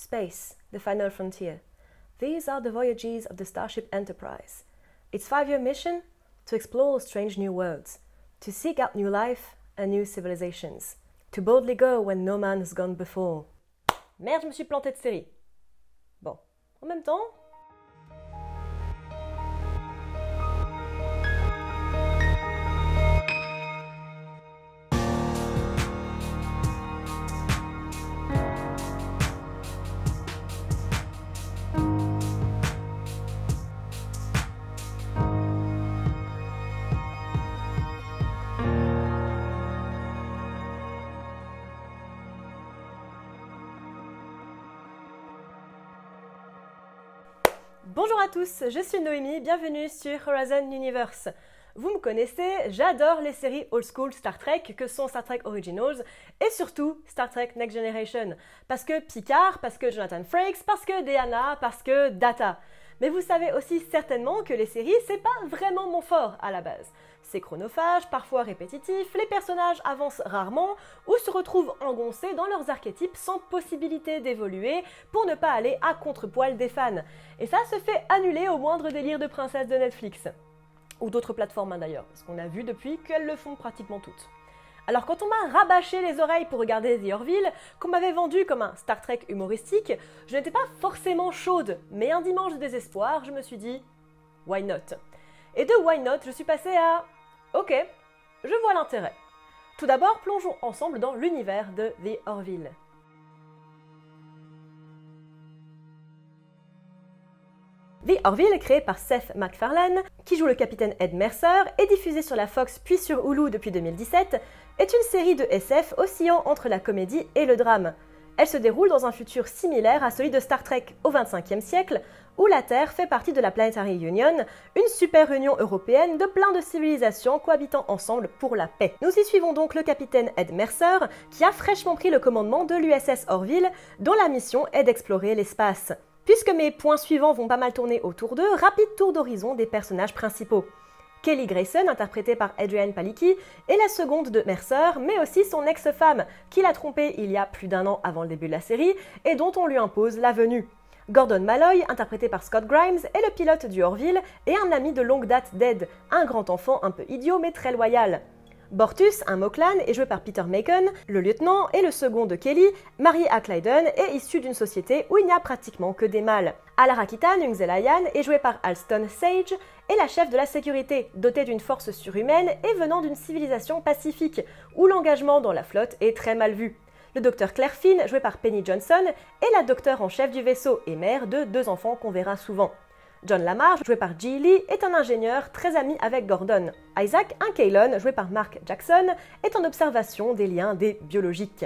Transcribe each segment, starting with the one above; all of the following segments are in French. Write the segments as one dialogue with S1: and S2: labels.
S1: Space, the final frontier. These are the voyages of the Starship Enterprise. Its 5-year mission? To explore strange new worlds, to seek out new life and new civilizations, to boldly go when no man has gone before. Merde, je me suis plantée de série. Bon, en même temps... Bonjour à tous, je suis Noémie, bienvenue sur Horizon Universe. Vous me connaissez, j'adore les séries old school Star Trek que sont Star Trek Originals et surtout Star Trek Next Generation. Parce que Picard, parce que Jonathan Frakes, parce que Deanna, parce que Data. Mais vous savez aussi certainement que les séries, c'est pas vraiment mon fort à la base. C'est chronophage, parfois répétitif, les personnages avancent rarement ou se retrouvent engoncés dans leurs archétypes sans possibilité d'évoluer pour ne pas aller à contre-poil des fans. Et ça se fait annuler au moindre délire de princesse de Netflix. Ou d'autres plateformes d'ailleurs, parce qu'on a vu depuis qu'elles le font pratiquement toutes. Alors quand on m'a rabâché les oreilles pour regarder The Orville, qu'on m'avait vendu comme un Star Trek humoristique, je n'étais pas forcément chaude, mais un dimanche de désespoir, je me suis dit « why not ?» Et de « why not ?» je suis passée à « ok, je vois l'intérêt ». Tout d'abord, plongeons ensemble dans l'univers de The Orville. The Orville, créé par Seth MacFarlane, qui joue le capitaine Ed Mercer, et diffusé sur la Fox puis sur Hulu depuis 2017, est une série de SF oscillant entre la comédie et le drame. Elle se déroule dans un futur similaire à celui de Star Trek au XXe siècle, où la Terre fait partie de la Planetary Union, une super union européenne de plein de civilisations cohabitant ensemble pour la paix. Nous y suivons donc le capitaine Ed Mercer, qui a fraîchement pris le commandement de l'USS Orville, dont la mission est d'explorer l'espace. Puisque mes points suivants vont pas mal tourner autour d'eux, rapide tour d'horizon des personnages principaux. Kelly Grayson, interprétée par Adrienne Palicki, est la seconde de Mercer, mais aussi son ex-femme, qui l'a trompé il y a plus d'1 an avant le début de la série, et dont on lui impose la venue. Gordon Malloy, interprété par Scott Grimes, est le pilote du Orville et un ami de longue date d'Ed, un grand enfant un peu idiot mais très loyal. Bortus, un Moklan, est joué par Peter Macon, le lieutenant et le second de Kelly, marié à Clyden, est issu d'une société où il n'y a pratiquement que des mâles. Alarakitan Ungzelayan est joué par Alston Sage, et la chef de la sécurité, dotée d'une force surhumaine et venant d'une civilisation pacifique, où l'engagement dans la flotte est très mal vu. Le docteur Claire Finn, joué par Penny Johnson, est la docteure en chef du vaisseau et mère de 2 enfants qu'on verra souvent. John Lamar, joué par Ji Lee, est un ingénieur très ami avec Gordon. Isaac, un Kaylon, joué par Mark Jackson, est en observation des liens des biologiques.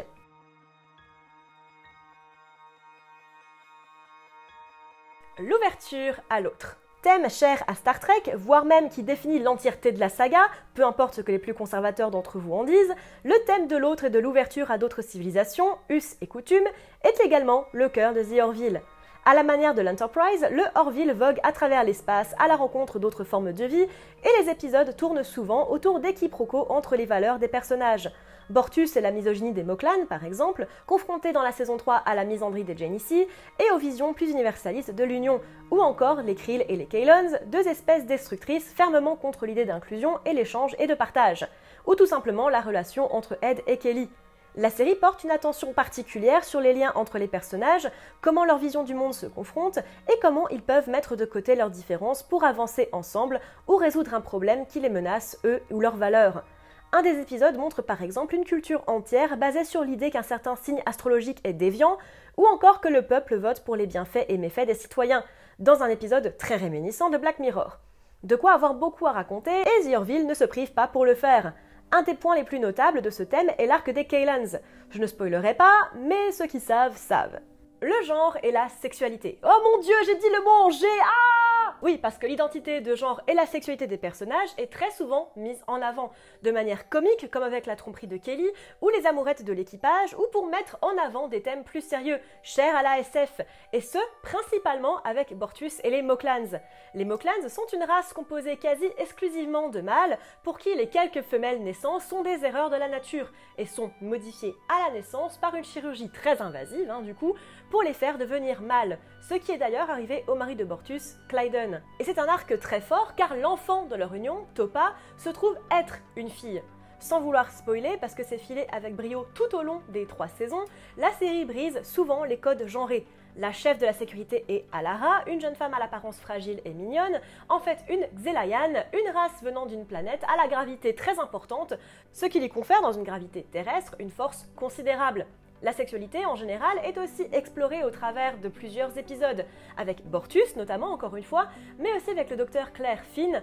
S1: L'ouverture à l'autre. Thème cher à Star Trek, voire même qui définit l'entièreté de la saga, peu importe ce que les plus conservateurs d'entre vous en disent, le thème de l'autre et de l'ouverture à d'autres civilisations, us et coutumes, est également le cœur de The Orville. À la manière de l'Enterprise, le Orville vogue à travers l'espace à la rencontre d'autres formes de vie, et les épisodes tournent souvent autour des quiproquos entre les valeurs des personnages. Bortus et la misogynie des Moklan, par exemple, confrontés dans la saison 3 à la misandrie des Genesee, et aux visions plus universalistes de l'Union, ou encore les Krill et les Kaylons, 2 espèces destructrices fermement contre l'idée d'inclusion et l'échange et de partage, ou tout simplement la relation entre Ed et Kelly. La série porte une attention particulière sur les liens entre les personnages, comment leur vision du monde se confronte et comment ils peuvent mettre de côté leurs différences pour avancer ensemble ou résoudre un problème qui les menace, eux ou leurs valeurs. Un des épisodes montre par exemple une culture entière basée sur l'idée qu'un certain signe astrologique est déviant ou encore que le peuple vote pour les bienfaits et méfaits des citoyens, dans un épisode très réminiscent de Black Mirror. De quoi avoir beaucoup à raconter et The Orville ne se prive pas pour le faire. Un des points les plus notables de ce thème est l'arc des Kaylons. Je ne spoilerai pas, mais ceux qui savent, savent. Le genre et la sexualité. Oh mon dieu, j'ai dit le mot en G. Ah Oui, parce que l'identité de genre et la sexualité des personnages est très souvent mise en avant, de manière comique comme avec la tromperie de Kelly, ou les amourettes de l'équipage, ou pour mettre en avant des thèmes plus sérieux, chers à la SF, et ce, principalement avec Bortus et les Moklans. Les Moklans sont une race composée quasi exclusivement de mâles, pour qui les quelques femelles naissantes sont des erreurs de la nature, et sont modifiées à la naissance par une chirurgie très invasive, du coup, pour les faire devenir mâles, ce qui est d'ailleurs arrivé au mari de Bortus, Clydon. Et c'est un arc très fort car l'enfant de leur union, Topa, se trouve être une fille. Sans vouloir spoiler, parce que c'est filé avec brio tout au long des 3 saisons, la série brise souvent les codes genrés. La chef de la sécurité est Alara, une jeune femme à l'apparence fragile et mignonne, en fait une Xelayan, une race venant d'une planète à la gravité très importante, ce qui lui confère dans une gravité terrestre une force considérable. La sexualité en général est aussi explorée au travers de plusieurs épisodes, avec Bortus notamment encore une fois, mais aussi avec le docteur Claire Finn.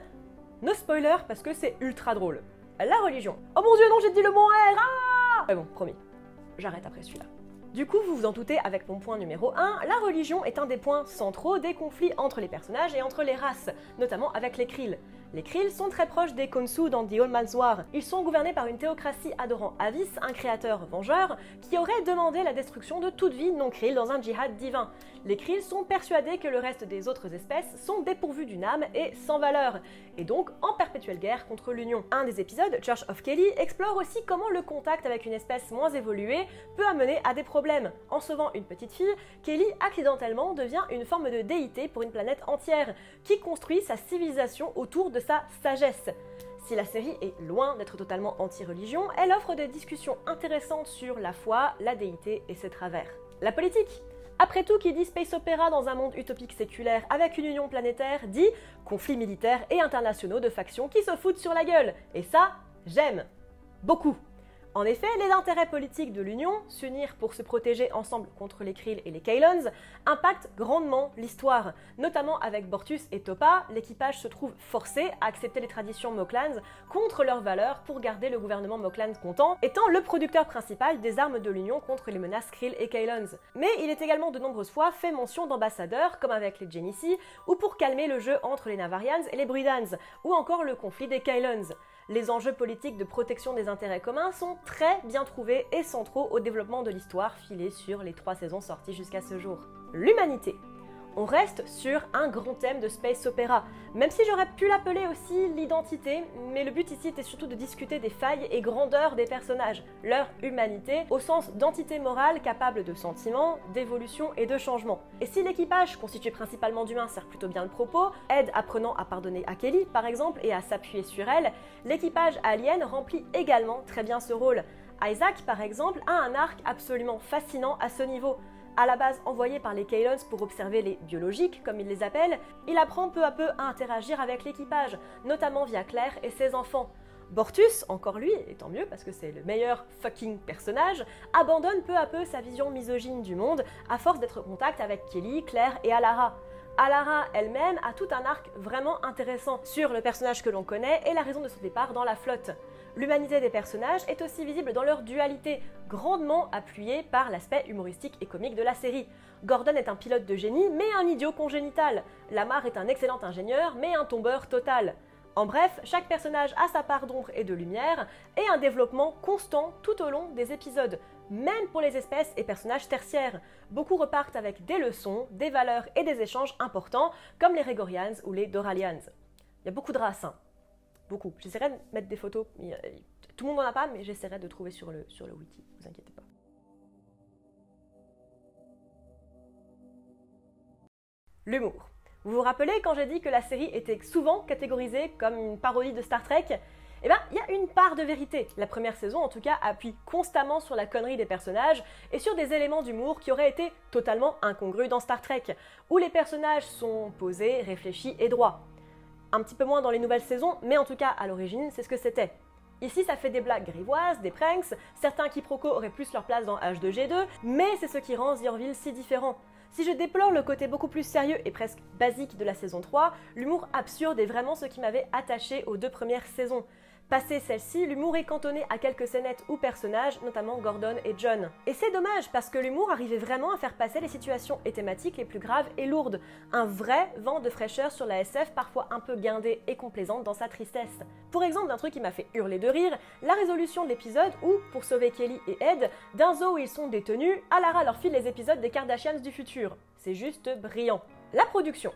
S1: No spoiler parce que c'est ultra drôle. La religion. Oh mon dieu non, j'ai dit le mot R. Ah mais bon, promis, j'arrête après celui-là. Du coup, vous vous en doutez avec mon point numéro 1, la religion est un des points centraux des conflits entre les personnages et entre les races, notamment avec les Krill. Les Krill sont très proches des Khonsu dans The Old Man's War. Ils sont gouvernés par une théocratie adorant Avis, un créateur vengeur, qui aurait demandé la destruction de toute vie non Krill dans un djihad divin. Les Krill sont persuadés que le reste des autres espèces sont dépourvus d'une âme et sans valeur, et donc en perpétuelle guerre contre l'Union. Un des épisodes, Church of Kelly, explore aussi comment le contact avec une espèce moins évoluée peut amener à des problèmes. En sauvant une petite fille, Kelly accidentellement devient une forme de déité pour une planète entière, qui construit sa civilisation autour de sa sagesse. Si la série est loin d'être totalement anti-religion, elle offre des discussions intéressantes sur la foi, la déité et ses travers. La politique. Après tout, qui dit space opéra dans un monde utopique séculaire avec une union planétaire, dit conflits militaires et internationaux de factions qui se foutent sur la gueule. Et ça, j'aime. Beaucoup. En effet, les intérêts politiques de l'Union, s'unir pour se protéger ensemble contre les Krill et les Kaylons, impactent grandement l'histoire. Notamment avec Bortus et Topa, l'équipage se trouve forcé à accepter les traditions Moclans contre leurs valeurs pour garder le gouvernement Moclan content, étant le producteur principal des armes de l'Union contre les menaces Krill et Kaylons. Mais il est également de nombreuses fois fait mention d'ambassadeurs, comme avec les Genesee, ou pour calmer le jeu entre les Navarians et les Bridans, ou encore le conflit des Kaylons. Les enjeux politiques de protection des intérêts communs sont très bien trouvés et centraux au développement de l'histoire filée sur les 3 saisons sorties jusqu'à ce jour. L'humanité. On reste sur un grand thème de space opéra, même si j'aurais pu l'appeler aussi l'identité, mais le but ici était surtout de discuter des failles et grandeurs des personnages, leur humanité, au sens d'entité morale capable de sentiments, d'évolution et de changement. Et si l'équipage, constitué principalement d'humains, sert plutôt bien le propos, Ed apprenant à pardonner à Kelly par exemple et à s'appuyer sur elle, l'équipage alien remplit également très bien ce rôle. Isaac par exemple a un arc absolument fascinant à ce niveau. À la base envoyé par les Kaylons pour observer les biologiques, comme ils les appellent, il apprend peu à peu à interagir avec l'équipage, notamment via Claire et ses enfants. Bortus, encore lui, et tant mieux parce que c'est le meilleur fucking personnage, abandonne peu à peu sa vision misogyne du monde à force d'être en contact avec Kelly, Claire et Alara. Alara elle-même a tout un arc vraiment intéressant sur le personnage que l'on connaît et la raison de son départ dans la flotte. L'humanité des personnages est aussi visible dans leur dualité, grandement appuyée par l'aspect humoristique et comique de la série. Gordon est un pilote de génie, mais un idiot congénital. Lamar est un excellent ingénieur, mais un tombeur total. En bref, chaque personnage a sa part d'ombre et de lumière, et un développement constant tout au long des épisodes, même pour les espèces et personnages tertiaires. Beaucoup repartent avec des leçons, des valeurs et des échanges importants, comme les Regorians ou les Doralians. Il y a beaucoup de races, hein. Beaucoup. J'essaierai de mettre des photos, tout le monde n'en a pas, mais j'essaierai de trouver sur le wiki, ne vous inquiétez pas. L'humour. Vous vous rappelez quand j'ai dit que la série était souvent catégorisée comme une parodie de Star Trek ? Eh bien, il y a une part de vérité. La première saison, en tout cas, appuie constamment sur la connerie des personnages et sur des éléments d'humour qui auraient été totalement incongrus dans Star Trek, où les personnages sont posés, réfléchis et droits. Un petit peu moins dans les nouvelles saisons, mais en tout cas, à l'origine, c'est ce que c'était. Ici, ça fait des blagues grivoises, des pranks, certains quiproquos auraient plus leur place dans H2G2, mais c'est ce qui rend The Orville si différent. Si je déplore le côté beaucoup plus sérieux et presque basique de la saison 3, l'humour absurde est vraiment ce qui m'avait attaché aux 2 premières saisons. Passé celle-ci, l'humour est cantonné à quelques scénettes ou personnages, notamment Gordon et John. Et c'est dommage parce que l'humour arrivait vraiment à faire passer les situations et thématiques les plus graves et lourdes. Un vrai vent de fraîcheur sur la SF, parfois un peu guindée et complaisante dans sa tristesse. Pour exemple d'un truc qui m'a fait hurler de rire, la résolution de l'épisode où, pour sauver Kelly et Ed, d'un zoo où ils sont détenus, Alara leur file les épisodes des Kardashians du futur. C'est juste brillant. La production.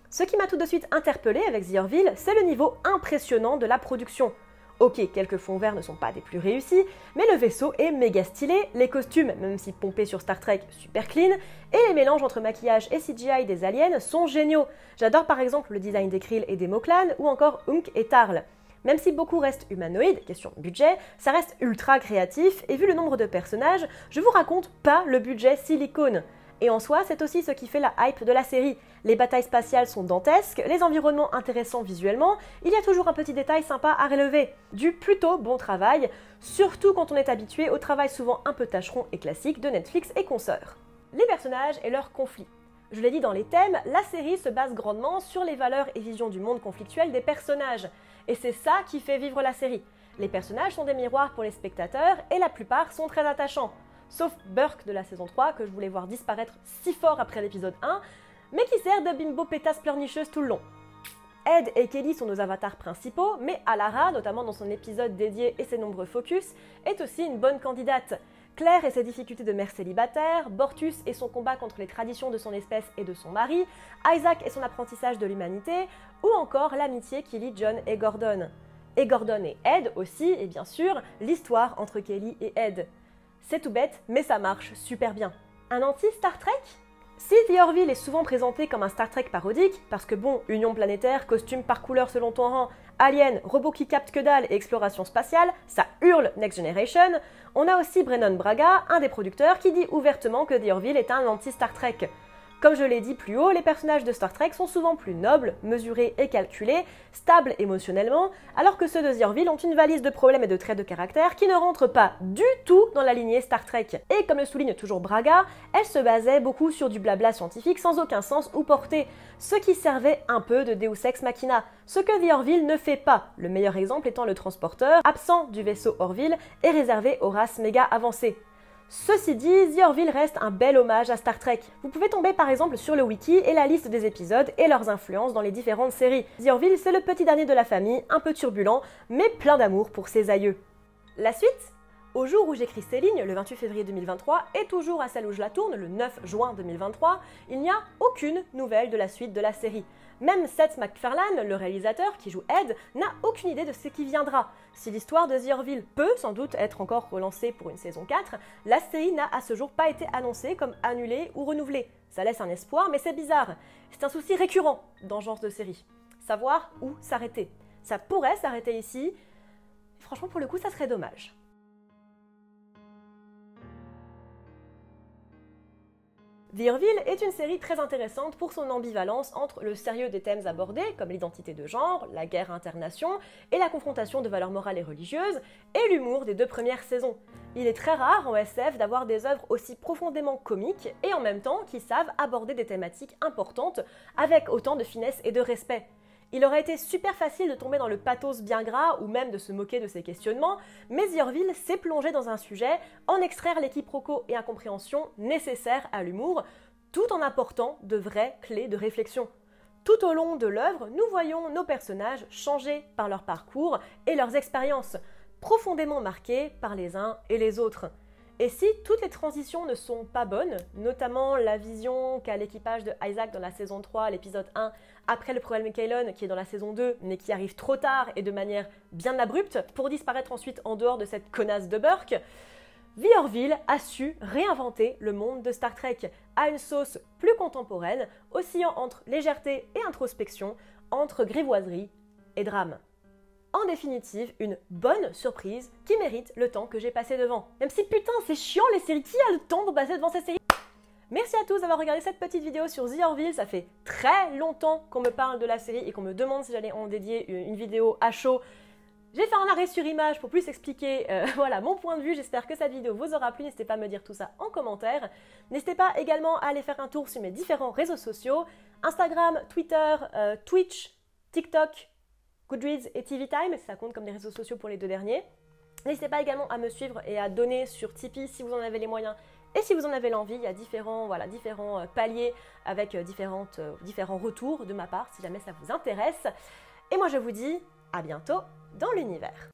S1: Ce qui m'a tout de suite interpellée avec The Orville, c'est le niveau impressionnant de la production. Ok, quelques fonds verts ne sont pas des plus réussis, mais le vaisseau est méga stylé, les costumes, même si pompés sur Star Trek, super clean, et les mélanges entre maquillage et CGI des aliens sont géniaux. J'adore par exemple le design des Krill et des Moklan, ou encore Hunk et Tarl. Même si beaucoup restent humanoïdes, question budget, ça reste ultra créatif, et vu le nombre de personnages, je vous raconte pas le budget silicone. Et en soi, c'est aussi ce qui fait la hype de la série. Les batailles spatiales sont dantesques, les environnements intéressants visuellement, il y a toujours un petit détail sympa à relever. Du plutôt bon travail, surtout quand on est habitué au travail souvent un peu tâcheron et classique de Netflix et consorts. Les personnages et leurs conflits. Je l'ai dit dans les thèmes, la série se base grandement sur les valeurs et visions du monde conflictuel des personnages. Et c'est ça qui fait vivre la série. Les personnages sont des miroirs pour les spectateurs et la plupart sont très attachants. Sauf Burke de la saison 3, que je voulais voir disparaître si fort après l'épisode 1, mais qui sert de bimbo pétasse pleurnicheuse tout le long. Ed et Kelly sont nos avatars principaux, mais Alara, notamment dans son épisode dédié et ses nombreux focus, est aussi une bonne candidate. Claire et ses difficultés de mère célibataire, Bortus et son combat contre les traditions de son espèce et de son mari, Isaac et son apprentissage de l'humanité, ou encore l'amitié qui lie John et Gordon. Et Gordon et Ed aussi, et bien sûr, l'histoire entre Kelly et Ed. C'est tout bête, mais ça marche super bien. Un anti-Star Trek ? Si The Orville est souvent présenté comme un Star Trek parodique, parce que bon, union planétaire, costume par couleur selon ton rang, alien, robot qui capte que dalle et exploration spatiale, ça hurle Next Generation, on a aussi Brennan Braga, un des producteurs, qui dit ouvertement que The Orville est un anti-Star Trek. Comme je l'ai dit plus haut, les personnages de Star Trek sont souvent plus nobles, mesurés et calculés, stables émotionnellement, alors que ceux de The Orville ont une valise de problèmes et de traits de caractère qui ne rentrent pas du tout dans la lignée Star Trek. Et comme le souligne toujours Braga, elle se basait beaucoup sur du blabla scientifique sans aucun sens ou portée, ce qui servait un peu de Deus Ex Machina, ce que The Orville ne fait pas, le meilleur exemple étant le transporteur, absent du vaisseau Orville et réservé aux races méga avancées. Ceci dit, The Orville reste un bel hommage à Star Trek. Vous pouvez tomber par exemple sur le wiki et la liste des épisodes et leurs influences dans les différentes séries. The Orville, c'est le petit dernier de la famille, un peu turbulent, mais plein d'amour pour ses aïeux. La suite ? Au jour où j'écris ces lignes, le 28 février 2023, et toujours à celle où je la tourne, le 9 juin 2023, il n'y a aucune nouvelle de la suite de la série. Même Seth MacFarlane, le réalisateur qui joue Ed, n'a aucune idée de ce qui viendra. Si l'histoire de The Orville peut sans doute être encore relancée pour une saison 4, la série n'a à ce jour pas été annoncée comme annulée ou renouvelée. Ça laisse un espoir, mais c'est bizarre. C'est un souci récurrent dans ce genre de série. Savoir où s'arrêter. Ça pourrait s'arrêter ici. Franchement, pour le coup, ça serait dommage. The Orville est une série très intéressante pour son ambivalence entre le sérieux des thèmes abordés, comme l'identité de genre, la guerre internation et la confrontation de valeurs morales et religieuses, et l'humour des 2 premières saisons. Il est très rare en SF d'avoir des œuvres aussi profondément comiques et en même temps qui savent aborder des thématiques importantes avec autant de finesse et de respect. Il aurait été super facile de tomber dans le pathos bien gras ou même de se moquer de ces questionnements, mais The Orville s'est plongé dans un sujet, en extraire les quiproquos et incompréhensions nécessaires à l'humour, tout en apportant de vraies clés de réflexion. Tout au long de l'œuvre, nous voyons nos personnages changer par leur parcours et leurs expériences, profondément marqués par les uns et les autres. Et si toutes les transitions ne sont pas bonnes, notamment la vision qu'a l'équipage de Isaac dans la saison 3, l'épisode 1, après le problème Kaylon qui est dans la saison 2, mais qui arrive trop tard et de manière bien abrupte, pour disparaître ensuite en dehors de cette connasse de Burke, The Orville a su réinventer le monde de Star Trek à une sauce plus contemporaine, oscillant entre légèreté et introspection, entre grivoiserie et drame. En définitive, une bonne surprise qui mérite le temps que j'ai passé devant. Même si putain, c'est chiant les séries, qui a le temps de passer devant ces séries ? Merci à tous d'avoir regardé cette petite vidéo sur The Orville, ça fait très longtemps qu'on me parle de la série et qu'on me demande si j'allais en dédier une vidéo à chaud. J'ai fait un arrêt sur image pour plus expliquer voilà, mon point de vue, j'espère que cette vidéo vous aura plu, n'hésitez pas à me dire tout ça en commentaire. N'hésitez pas également à aller faire un tour sur mes différents réseaux sociaux, Instagram, Twitter, Twitch, TikTok, Goodreads et TV Time, ça compte comme des réseaux sociaux pour les 2 derniers. N'hésitez pas également à me suivre et à donner sur Tipeee si vous en avez les moyens et si vous en avez l'envie. Il y a différents paliers avec différents retours de ma part si jamais ça vous intéresse. Et moi je vous dis à bientôt dans l'univers.